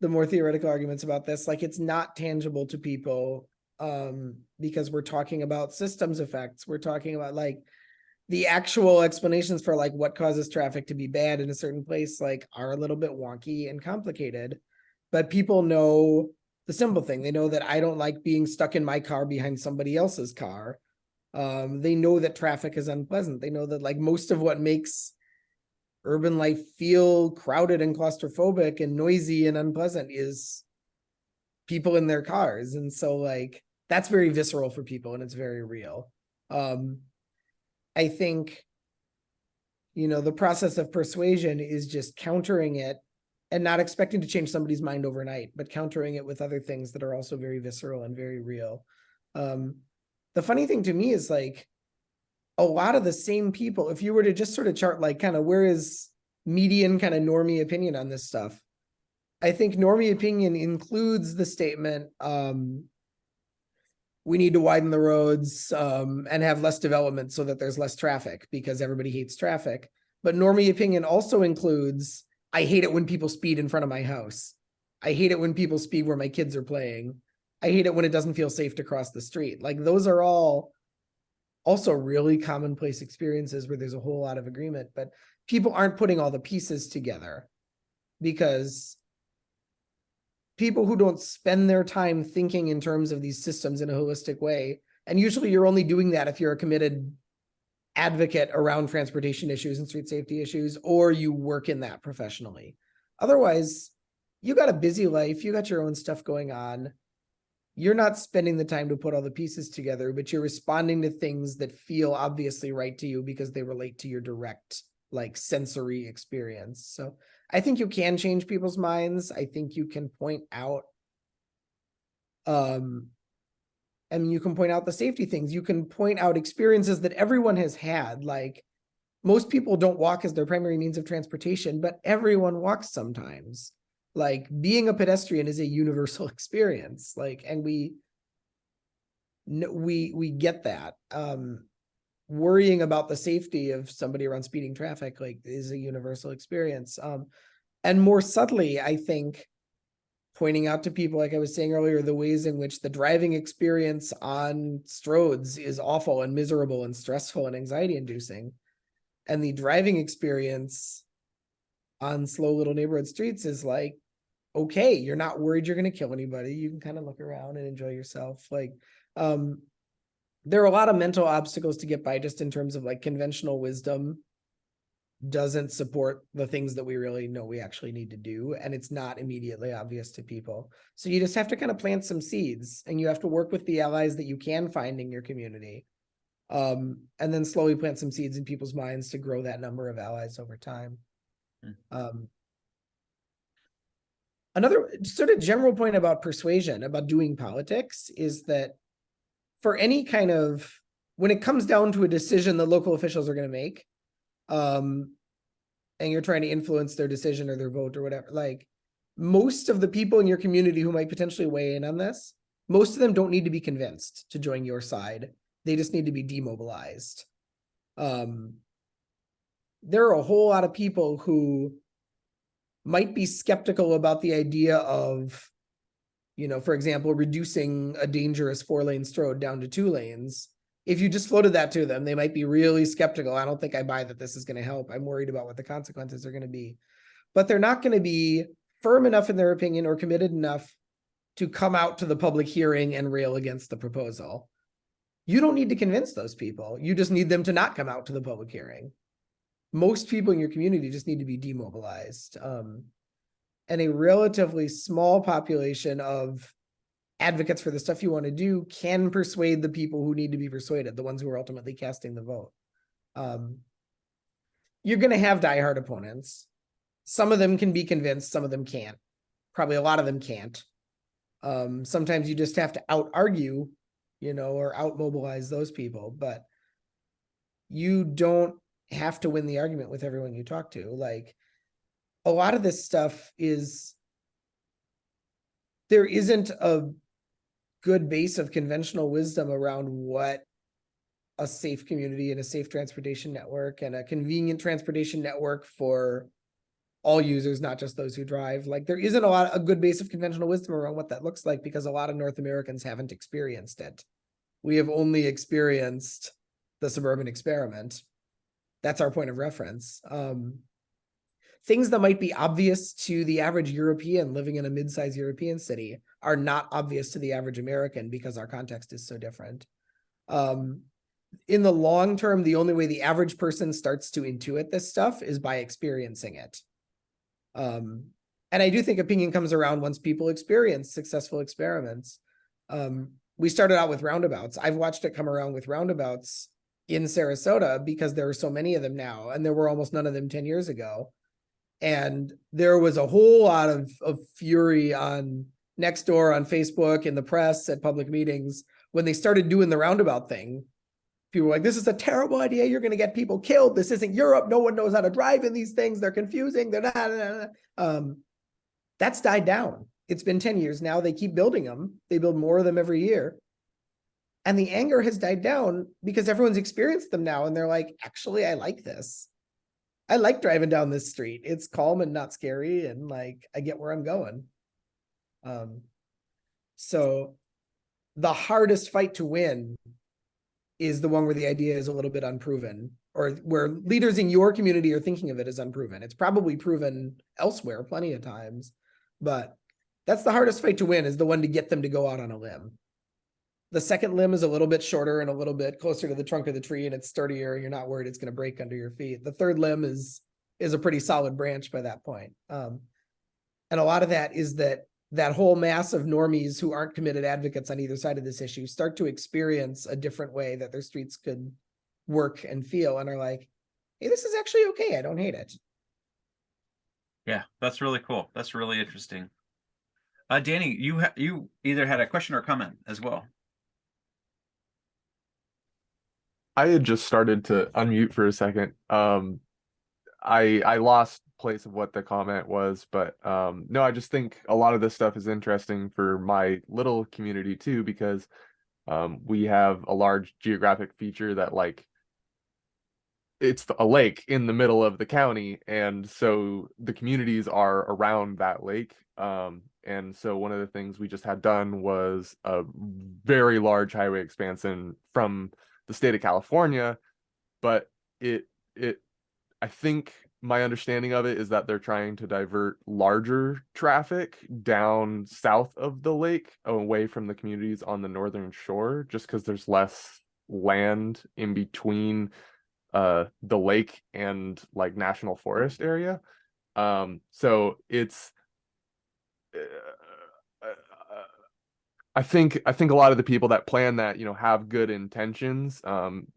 the more theoretical arguments about this, like, it's not tangible to people because we're talking about systems effects. We're talking about like the actual explanations for like what causes traffic to be bad in a certain place, like, are a little bit wonky and complicated, but people know the simple thing. They know that I don't like being stuck in my car behind somebody else's car. They know that traffic is unpleasant. They know that like most of what makes urban life feel crowded and claustrophobic and noisy and unpleasant is people in their cars. And so like, that's very visceral for people and it's very real. I think The process of persuasion is just countering it and not expecting to change somebody's mind overnight, but countering it with other things that are also very visceral and very real. The funny thing to me is like a lot of the same people, if you were to just sort of chart like kind of where is median kind of normie opinion on this stuff, I think normie opinion includes the statement, we need to widen the roads and have less development so that there's less traffic because everybody hates traffic. But normie opinion also includes, I hate it when people speed in front of my house. I hate it when people speed where my kids are playing. I hate it when it doesn't feel safe to cross the street. Like those are all also really commonplace experiences where there's a whole lot of agreement, but people aren't putting all the pieces together because people who don't spend their time thinking in terms of these systems in a holistic way, and usually you're only doing that if you're a committed advocate around transportation issues and street safety issues, or you work in that professionally. Otherwise, you got a busy life, you got your own stuff going on. You're not spending the time to put all the pieces together, but you're responding to things that feel obviously right to you because they relate to your direct, like, sensory experience. So I think you can change people's minds. I think you can point out, you can point out the safety things. You can point out experiences that everyone has had. Like most people don't walk as their primary means of transportation, but everyone walks sometimes. Like being a pedestrian is a universal experience. Like, and we get that. Worrying about the safety of somebody around speeding traffic, like, is a universal experience. And more subtly, I think, pointing out to people, like I was saying earlier, the ways in which the driving experience on roads is awful and miserable and stressful and anxiety inducing. And the driving experience on slow little neighborhood streets is like, okay, you're not worried you're going to kill anybody. You can kind of look around and enjoy yourself. Like, there are a lot of mental obstacles to get by just in terms of like conventional wisdom doesn't support the things that we really know we actually need to do. And it's not immediately obvious to people. So you just have to kind of plant some seeds and you have to work with the allies that you can find in your community. And then slowly plant some seeds in people's minds to grow that number of allies over time. Another sort of general point about persuasion, about doing politics, is that for any kind of, when it comes down to a decision that local officials are going to make, and you're trying to influence their decision or their vote or whatever, like most of the people in your community who might potentially weigh in on this, most of them don't need to be convinced to join your side. They just need to be demobilized. There are a whole lot of people who might be skeptical about the idea of, for example, reducing a dangerous 4-lane road down to 2 lanes. If you just floated that to them, they might be really skeptical. I don't think I buy that this is going to help. I'm worried about what the consequences are going to be. But they're not going to be firm enough in their opinion or committed enough to come out to the public hearing and rail against the proposal. You don't need to convince those people. You just need them to not come out to the public hearing. Most people in your community just need to be demobilized. And a relatively small population of advocates for the stuff you want to do can persuade the people who need to be persuaded, the ones who are ultimately casting the vote. You're going to have diehard opponents. Some of them can be convinced, some of them can't. Probably a lot of them can't. Sometimes you just have to out-argue, or out-mobilize those people, but you don't have to win the argument with everyone you talk to. Like, a lot of this stuff is, there isn't a good base of conventional wisdom around what a safe community and a safe transportation network and a convenient transportation network for all users, not just those who drive. Like, there isn't a good base of conventional wisdom around what that looks like because a lot of North Americans haven't experienced it. We have only experienced the suburban experiment. That's our point of reference. Things that might be obvious to the average European living in a mid-sized European city are not obvious to the average American because our context is so different. In the long term, the only way the average person starts to intuit this stuff is by experiencing it. And I do think opinion comes around once people experience successful experiments. We started out with roundabouts. I've watched it come around with roundabouts in Sarasota because there are so many of them now, and there were almost none of them 10 years ago. And there was a whole lot of fury on Nextdoor, on Facebook, in the press, at public meetings when they started doing the roundabout thing. People were like, this is a terrible idea. You're going to get people killed. This isn't Europe. No one knows how to drive in these things. They're confusing. They're not. That's died down. It's been 10 years now. They keep building them. They build more of them every year. And the anger has died down because everyone's experienced them now. And they're like, actually, I like this. I like driving down this street. It's calm and not scary. And like, I get where I'm going. So the hardest fight to win is the one where the idea is a little bit unproven, or where leaders in your community are thinking of it as unproven. It's probably proven elsewhere plenty of times, but that's the hardest fight to win, is the one to get them to go out on a limb. The second limb is a little bit shorter and a little bit closer to the trunk of the tree, and it's sturdier. You're not worried it's going to break under your feet. The third limb is a pretty solid branch by that point. And a lot of that is that whole mass of normies who aren't committed advocates on either side of this issue start to experience a different way that their streets could work and feel, and are like, hey, this is actually okay. I don't hate it. Yeah, that's really cool. That's really interesting. Danny, you either had a question or comment as well. I had just started to unmute for a second. I lost place of what the comment was, but no, I just think a lot of this stuff is interesting for my little community too, because we have a large geographic feature that, like, it's a lake in the middle of the county, and so the communities are around that lake. And so one of the things we just had done was a very large highway expansion from the state of California, but I think my understanding of it is that they're trying to divert larger traffic down south of the lake, away from the communities on the northern shore, just because there's less land in between the lake and like national forest area. So it's I think a lot of the people that plan that, have good intentions.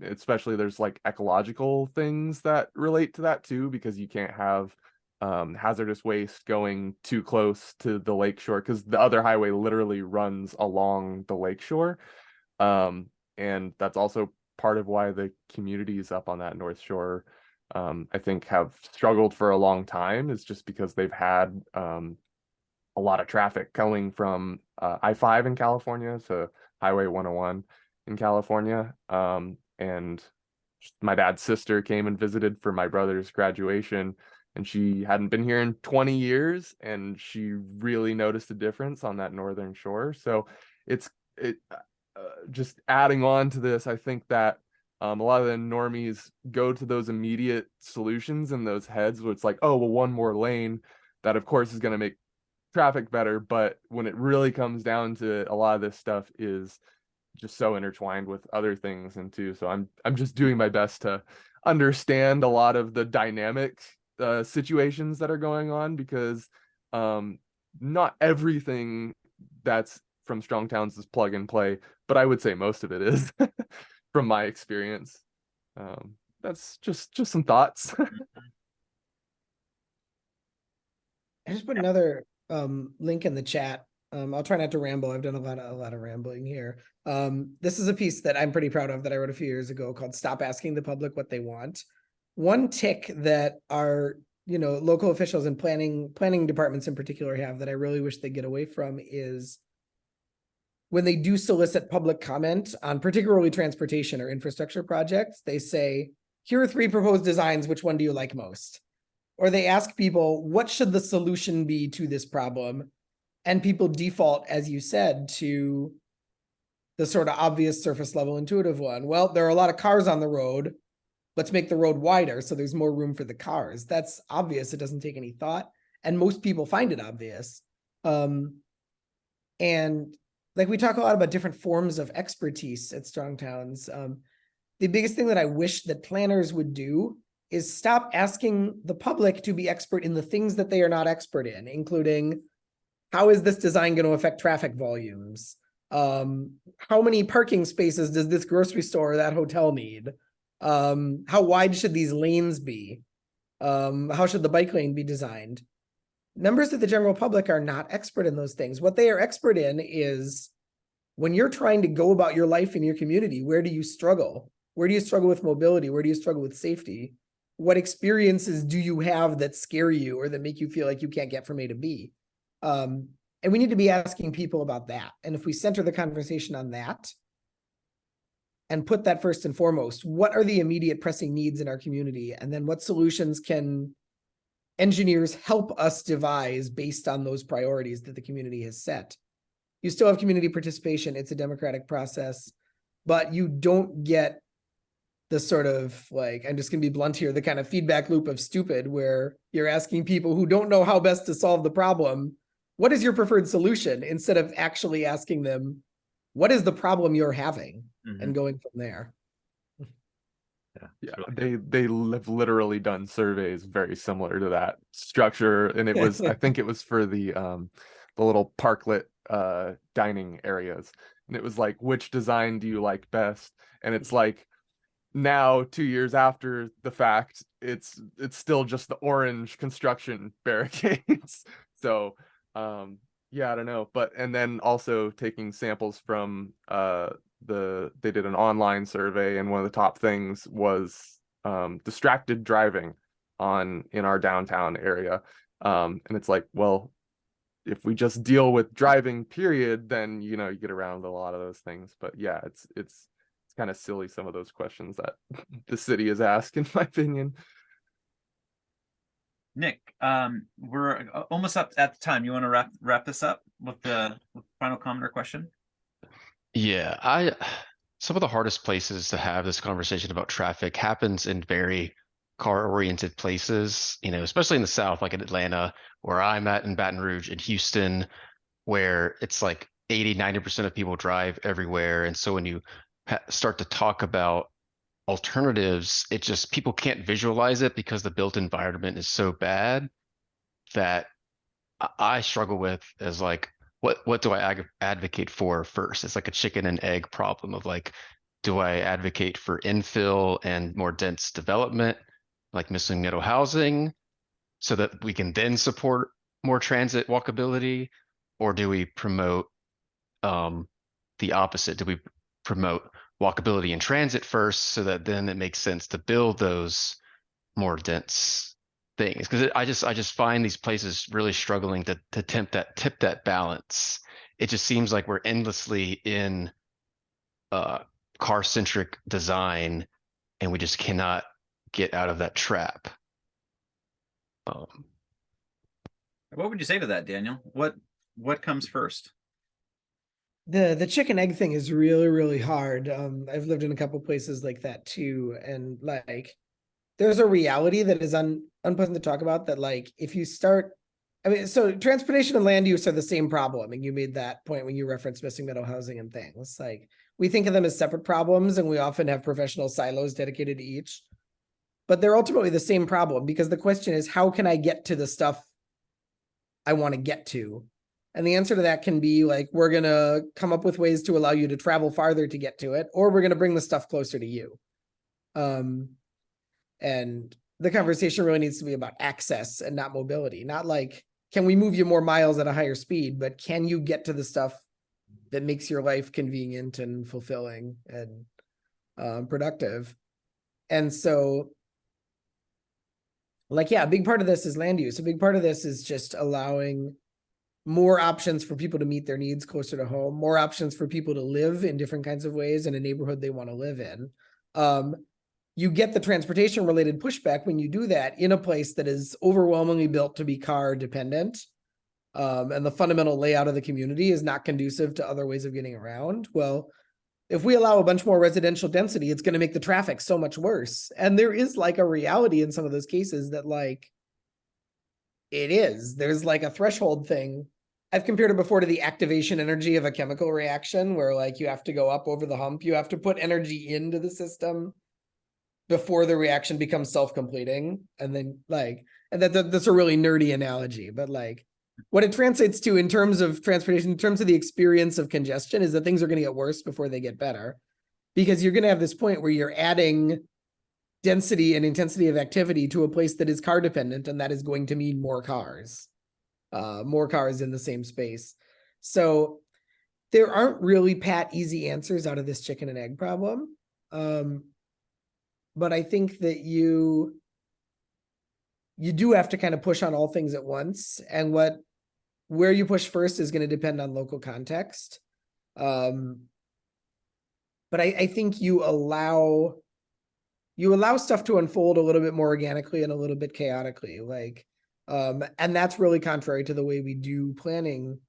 Especially there's like ecological things that relate to that too, because you can't have hazardous waste going too close to the lake shore, because the other highway literally runs along the lake shore. And that's also part of why the communities up on that North Shore, I think, have struggled for a long time, is just because they've had a lot of traffic going from I-5 in California to Highway 101 in California. And my dad's sister came and visited for my brother's graduation, and she hadn't been here in 20 years, and she really noticed a difference on that northern shore. So just adding on to this, I think that a lot of the normies go to those immediate solutions in those heads where it's like, oh, well, one more lane, that of course is going to make traffic better. But when it really comes down to it, a lot of this stuff is just so intertwined with other things. And too, so I'm just doing my best to understand a lot of the dynamic situations that are going on, because not everything that's from Strong Towns is plug and play, but I would say most of it is from my experience. That's just some thoughts. I just put another link in the chat. I'll try not to ramble. I've done a lot of rambling here. This is a piece that I'm pretty proud of that I wrote a few years ago called "Stop Asking the Public What They Want." One tick that our local officials and planning departments in particular have, that I really wish they get away from, is when they do solicit public comment on particularly transportation or infrastructure projects, they say, here are 3 proposed designs. Which one do you like most? Or they ask people, what should the solution be to this problem? And people default, as you said, to the sort of obvious surface level intuitive one. Well, there are a lot of cars on the road. Let's make the road wider so there's more room for the cars. That's obvious. It doesn't take any thought. And most people find it obvious. And like, we talk a lot about different forms of expertise at Strong Towns. The biggest thing that I wish that planners would do is stop asking the public to be expert in the things that they are not expert in, including, how is this design going to affect traffic volumes? How many parking spaces does this grocery store or that hotel need? How wide should these lanes be? How should the bike lane be designed? Members of the general public are not expert in those things. What they are expert in is when you're trying to go about your life in your community, where do you struggle? Where do you struggle with mobility? Where do you struggle with safety? What experiences do you have that scare you or that make you feel like you can't get from A to B? And we need to be asking people about that. And if we center the conversation on that and put that first and foremost, what are the immediate pressing needs in our community? And then what solutions can engineers help us devise based on those priorities that the community has set? You still have community participation. It's a democratic process, but you don't get the sort of like, I'm just going to be blunt here, the kind of feedback loop of stupid where you're asking people who don't know how best to solve the problem, what is your preferred solution? Instead of actually asking them, what is the problem you're having? And going from there. Yeah, they have literally done surveys very similar to that structure, and it was I think it was for the little parklet dining areas, and it was like, which design do you like best? And it's like, now 2 years after the fact, it's still just the orange construction barricades. So yeah, I don't know, but and then also taking samples from they did an online survey, and one of the top things was distracted driving in our downtown area. And it's like, well, if we just deal with driving period, then you get around a lot of those things. But yeah, it's kind of silly, some of those questions that the city is asked, in my opinion. Nick, we're almost up at the time. You want to wrap this up with the final comment or question? Yeah, some of the hardest places to have this conversation about traffic happens in very car-oriented places, especially in the South, like in Atlanta, where I'm at, in Baton Rouge, in Houston, where it's like 80-90% of people drive everywhere. And so when you start to talk about alternatives, it just, people can't visualize it because the built environment is so bad that I struggle with as like, what do I advocate for first? It's like a chicken and egg problem of like, do I advocate for infill and more dense development, like missing middle housing, so that we can then support more transit walkability? Or do we promote the opposite? Do we promote walkability and transit first, so that then it makes sense to build those more dense things? Because I just find these places really struggling to tip that balance. It just seems like we're endlessly in car-centric design, and we just cannot get out of that trap. What would you say to that, Daniel? What comes first? The chicken egg thing is really, really hard. I've lived in a couple places like that too, and like there's a reality that is unpleasant to talk about, that like if you start, I mean, so transportation and land use are the same problem, and you made that point when you referenced missing middle housing and things. Like we think of them as separate problems, and we often have professional silos dedicated to each, but they're ultimately the same problem, because the question is, how can I get to the stuff I want to get to? And the answer to that can be like, we're going to come up with ways to allow you to travel farther to get to it, or we're going to bring the stuff closer to you. And the conversation really needs to be about access and not mobility. Not like, can we move you more miles at a higher speed, but can you get to the stuff that makes your life convenient and fulfilling and productive? And so, like, yeah, a big part of this is land use. A big part of this is just allowing more options for people to meet their needs closer to home, more options for people to live in different kinds of ways in a neighborhood they want to live in. You get the transportation related pushback when you do that in a place that is overwhelmingly built to be car dependent. And the fundamental layout of the community is not conducive to other ways of getting around. Well, if we allow a bunch more residential density, it's going to make the traffic so much worse. And there is like a reality in some of those cases that like, there's like a threshold thing. I've compared it before to the activation energy of a chemical reaction, where like you have to go up over the hump. You have to put energy into the system before the reaction becomes self-completing. And then like, and that's a really nerdy analogy, but like what it translates to in terms of transportation, in terms of the experience of congestion, is that things are going to get worse before they get better, because you're going to have this point where you're adding density and intensity of activity to a place that is car dependent, and that is going to mean more cars in the same space. So there aren't really easy answers out of this chicken and egg problem. But I think that you do have to kind of push on all things at once, and where you push first is going to depend on local context. But I think you allow stuff to unfold a little bit more organically and a little bit chaotically, and that's really contrary to the way we do planning.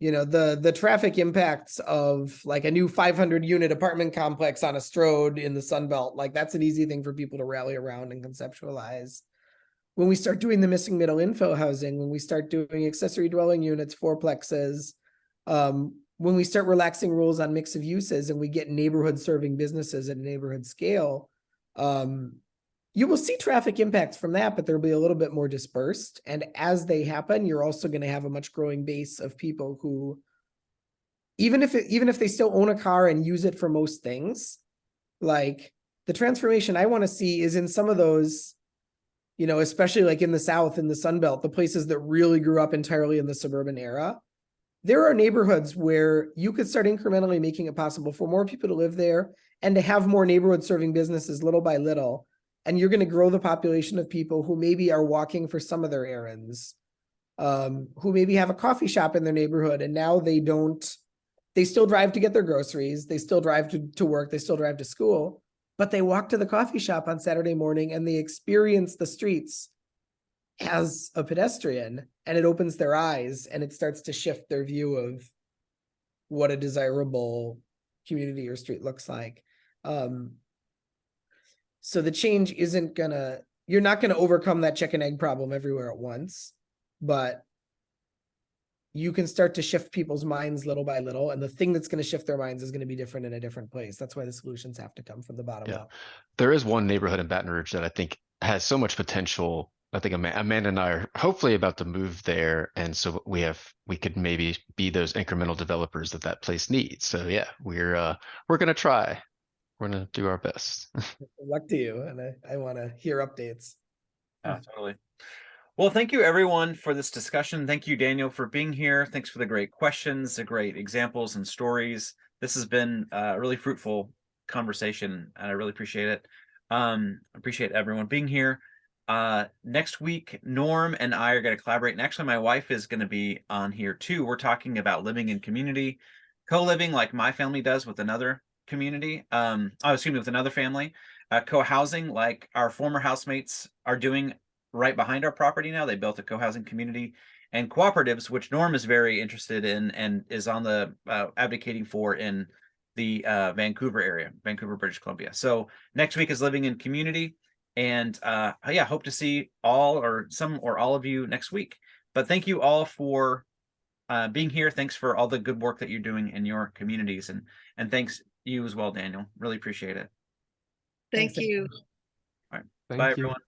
The traffic impacts of like a new 500 unit apartment complex on a Strode in the Sunbelt, like that's an easy thing for people to rally around and conceptualize. When we start doing the missing middle infill housing, when we start doing accessory dwelling units, fourplexes, when we start relaxing rules on mix of uses and we get neighborhood serving businesses at a neighborhood scale, you will see traffic impacts from that, but they'll be a little bit more dispersed. And as they happen, you're also going to have a much growing base of people who, even if they still own a car and use it for most things, like the transformation I want to see is in some of those, especially like in the South, in the Sunbelt, the places that really grew up entirely in the suburban era. There are neighborhoods where you could start incrementally making it possible for more people to live there and to have more neighborhood serving businesses little by little. And you're going to grow the population of people who maybe are walking for some of their errands, who maybe have a coffee shop in their neighborhood, and now they still drive to get their groceries, they still drive to work, they still drive to school, but they walk to the coffee shop on Saturday morning and they experience the streets as a pedestrian, and it opens their eyes and it starts to shift their view of what a desirable community or street looks like. So the change you're not gonna overcome that chicken egg problem everywhere at once, but you can start to shift people's minds little by little. And the thing that's gonna shift their minds is gonna be different in a different place. That's why the solutions have to come from the bottom up. There is one neighborhood in Baton Rouge that I think has so much potential. I think Amanda and I are hopefully about to move there. And so we could maybe be those incremental developers that place needs. So yeah, we're going to try. We're going to do our best. Good luck to you. And I want to hear updates. Yeah, totally. Well, thank you everyone for this discussion. Thank you, Daniel, for being here. Thanks for the great questions, the great examples and stories. This has been a really fruitful conversation, and I really appreciate it. Appreciate everyone being here. Next week, Norm and I are going to collaborate, and actually my wife is going to be on here too. We're talking about living in community, co-living like my family does with another community, with another family, co-housing like our former housemates are doing right behind our property now. They built a co-housing community, and cooperatives, which Norm is very interested in and is on the advocating for in the Vancouver area, Vancouver, British Columbia. So next week is living in community, and hope to see all or some or all of you next week. But thank you all for being here. Thanks for all the good work that you're doing in your communities, and thanks you as well, Daniel. Really appreciate it. Thank you. All right. Thank Bye, you. everyone.